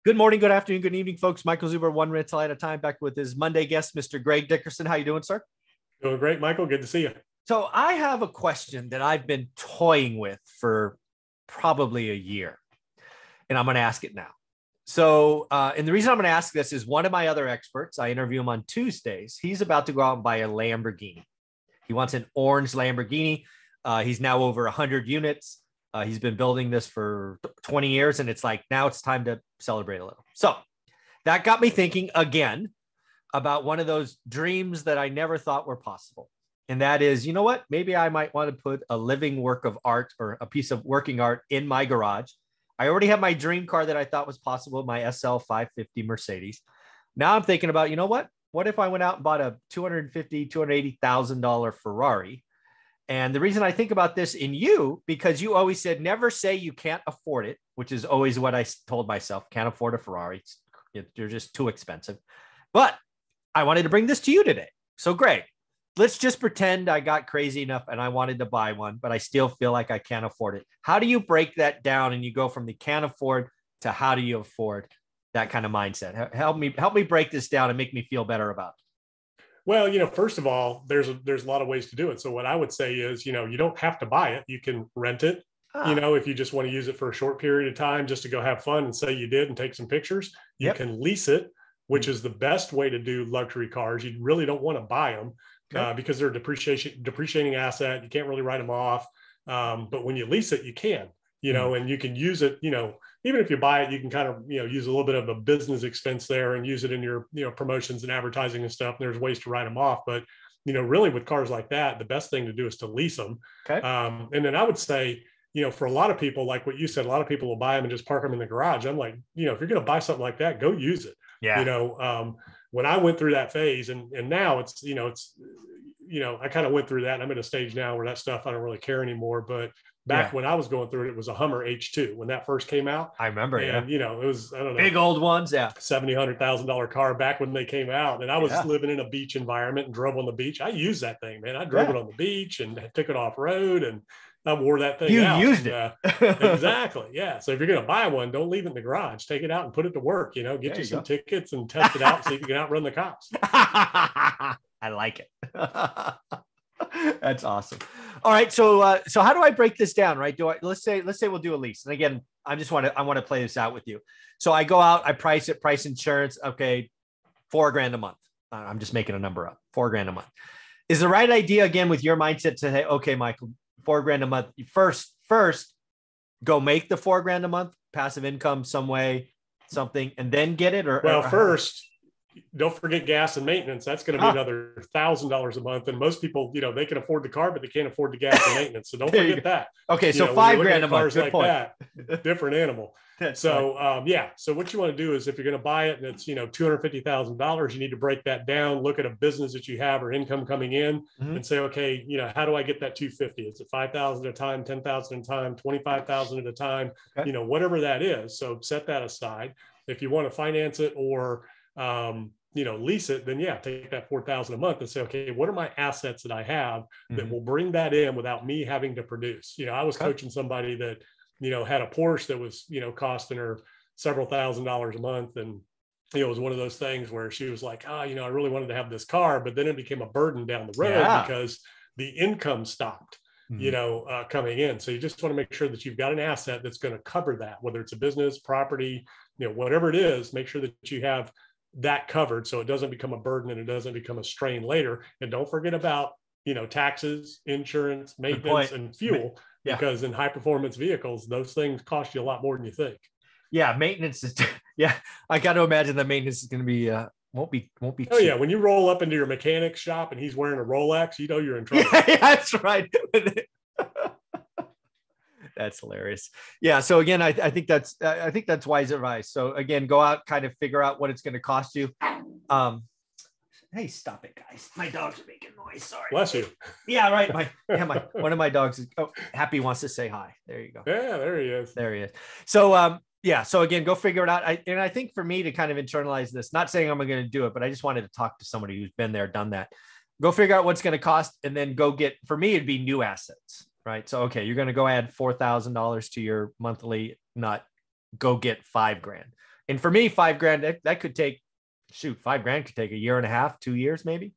Good morning, good afternoon, good evening, folks. Michael Zuber, one rental at a time, back with his Monday guest, Mr. Greg Dickerson. How you doing, sir? Doing great, Michael. Good to see you. So I have a question that I've been toying with for probably a year, and I'm going to ask it now. And the reason I'm going to ask this is one of my other experts, I interview him on Tuesdays. He's about to go out and buy a Lamborghini. He wants an orange Lamborghini. He's now over 100 units. He's been building this for 20 years, and it's like, now it's time to celebrate a little. So that got me thinking again about one of those dreams that I never thought were possible. And that is, you know what? Maybe I might want to put a living work of art or a piece of working art in my garage. I already have my dream car that I thought was possible, my SL 550 Mercedes. Now I'm thinking about, you know what? What if I went out and bought a $250,000, $280,000 Ferrari? And the reason I think about this in you, because you always said, never say you can't afford it, which is always what I told myself. Can't afford a Ferrari. They're just too expensive. But I wanted to bring this to you today. So Greg, let's just pretend I got crazy enough and I wanted to buy one, but I still feel like I can't afford it. How do you break that down and you go from the can't afford to how do you afford that kind of mindset? Help me break this down and make me feel better about it. Well, first of all, there's a lot of ways to do it. So what I would say is, you don't have to buy it. You can rent it, if you just want to use it for a short period of time, just to go have fun and say you did and take some pictures. You can lease it, which is the best way to do luxury cars. You really don't want to buy them because they're a depreciating asset. You can't really write them off. But when you lease it, you can, and you can use it, even if you buy it, you can kind of, use a little bit of a business expense there and use it in your, promotions and advertising and stuff. And there's ways to write them off. But, really with cars like that, the best thing to do is to lease them. Okay. And then I would say, for a lot of people, like what you said, a lot of people will buy them and just park them in the garage. I'm like, if you're going to buy something like that, go use it. Yeah. When I went through that phase and now it's, I kind of went through that and I'm at a stage now where that stuff, I don't really care anymore. But back when I was going through it, it was a Hummer H2 when that first came out. I remember. And, it was, I don't know. Big old ones. Yeah. $70,000 car back when they came out. And I was living in a beach environment and drove on the beach. I used that thing, man. I drove it on the beach and took it off road and I wore that thing out. You used it. Exactly. Yeah. So if you're going to buy one, don't leave it in the garage. Take it out and put it to work, get you some tickets and test it out and see if you can outrun the cops. I like it. That's awesome. All right. So how do I break this down? Right. Let's say we'll do a lease. And again, I want to play this out with you. So I go out, I price insurance. Okay. $4,000 a month. I'm just making a number up. $4,000 a month is the right idea. Again, with your mindset to say, okay, Michael, $4,000 a month. First go make the $4,000 a month passive income some way, something, and then get it. First, don't forget gas and maintenance. That's going to be another $1,000 a month. And most people, they can afford the car, but they can't afford the gas and maintenance. So don't forget that. Okay. So $5,000 a month. Good like point. That, different animal. So, So what you want to do is if you're going to buy it and it's, $250,000, you need to break that down, look at a business that you have or income coming in and say, okay, how do I get that 250? Is it 5,000 at a time, 10,000 at a time, 25,000 at a time, whatever that is. So set that aside. If you want to finance it or, lease it, then take that $4,000 a month and say, okay, what are my assets that I have that will bring that in without me having to produce? I was coaching somebody that, had a Porsche that was, costing her several $1,000s a month. And, it was one of those things where she was like, I really wanted to have this car, but then it became a burden down the road because the income stopped, coming in. So you just want to make sure that you've got an asset that's going to cover that, whether it's a business, property, whatever it is, make sure that you have that covered so it doesn't become a burden and it doesn't become a strain later. And don't forget about, taxes, insurance, maintenance, and fuel, because in high performance vehicles, those things cost you a lot more than you think. Yeah. Maintenance is, I got to imagine the maintenance is going to be, won't be cheap. Oh yeah. When you roll up into your mechanic's shop and he's wearing a Rolex, you're in trouble. Yeah, that's right. That's hilarious. Yeah. So again, I think that's wise advice. So again, go out, kind of figure out what it's going to cost you. Hey, stop it, guys. My dogs are making noise. Sorry. Bless you. Yeah, right. One of my dogs is Happy wants to say hi. There you go. Yeah, there he is. There he is. So so again, go figure it out. I think for me to kind of internalize this, not saying I'm going to do it, but I just wanted to talk to somebody who's been there, done that. Go figure out what's going to cost, and then go get, for me, it'd be new assets. Right. So, okay, you're going to go add $4,000 to your monthly, not go get $5,000. And for me, $5,000, that could take, $5,000 could take a year and a half, 2 years, maybe.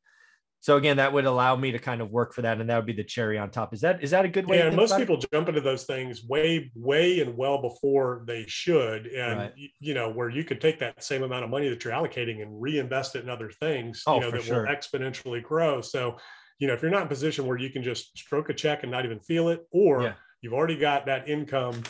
So again, that would allow me to kind of work for that. And that would be the cherry on top. Is that a good way? Yeah, and most people jump into those things way and well before they should. And, where you could take that same amount of money that you're allocating and reinvest it in other things, that will exponentially grow. So, if you're not in a position where you can just stroke a check and not even feel it, or you've already got that income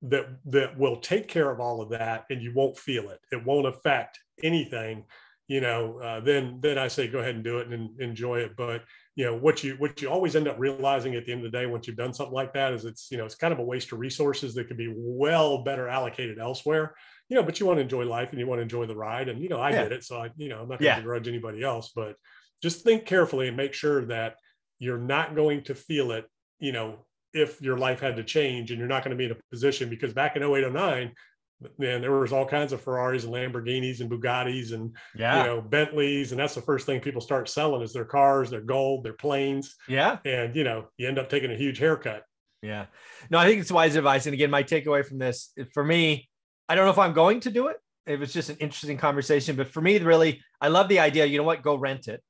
that will take care of all of that and you won't feel it, it won't affect anything, then I say go ahead and do it and enjoy it. But what you always end up realizing at the end of the day once you've done something like that is it's kind of a waste of resources that could be well better allocated elsewhere. But you want to enjoy life and you want to enjoy the ride. And I did it, so I'm not going to begrudge anybody else. But just think carefully and make sure that you're not going to feel it, if your life had to change, and you're not going to be in a position, because back in 08, 09, man, there was all kinds of Ferraris and Lamborghinis and Bugattis and Bentleys, and that's the first thing people start selling is their cars, their gold, their planes. And you end up taking a huge haircut. No, I think it's wise advice. And again, my takeaway from this, for me, I don't know if I'm going to do it. It was just an interesting conversation, but for me, really, I love the idea. You know what? Go rent it.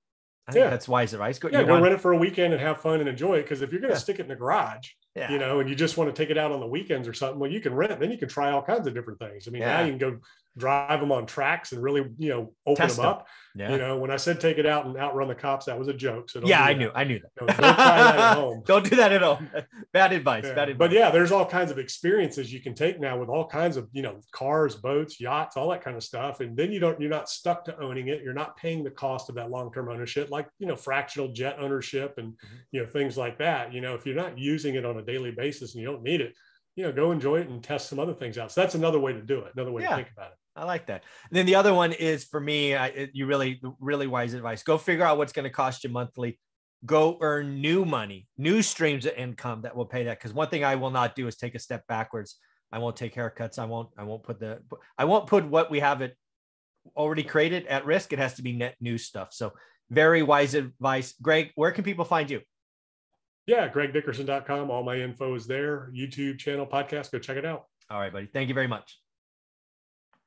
I think that's wise advice. Go rent it for a weekend and have fun and enjoy it. Because if you're going to stick it in the garage, and you just want to take it out on the weekends or something, well, you can rent. Then you can try all kinds of different things. I mean, now you can go drive them on tracks and really, open Test them up. When I said take it out and outrun the cops, that was a joke. So I knew that. Don't try that at home. Don't do that at home. Bad advice. Bad advice. But there's all kinds of experiences you can take now with all kinds of, cars, boats, yachts, all that kind of stuff. And then you're not stuck to owning it. You're not paying the cost of that long-term ownership, like, fractional jet ownership and, things like that. If you're not using it on a daily basis and you don't need it, go enjoy it and test some other things out. So that's another way to do it. Another way to think about it. I like that. And then the other one is, for me, you really wise advice. Go figure out what's going to cost you monthly. Go earn new money, new streams of income that will pay that. Because one thing I will not do is take a step backwards. I won't take haircuts. I won't put what we have already created at risk. It has to be net new stuff. So very wise advice. Greg, where can people find you? GregDickerson.com. All my info is there. YouTube channel, podcast. Go check it out. All right, buddy. Thank you very much.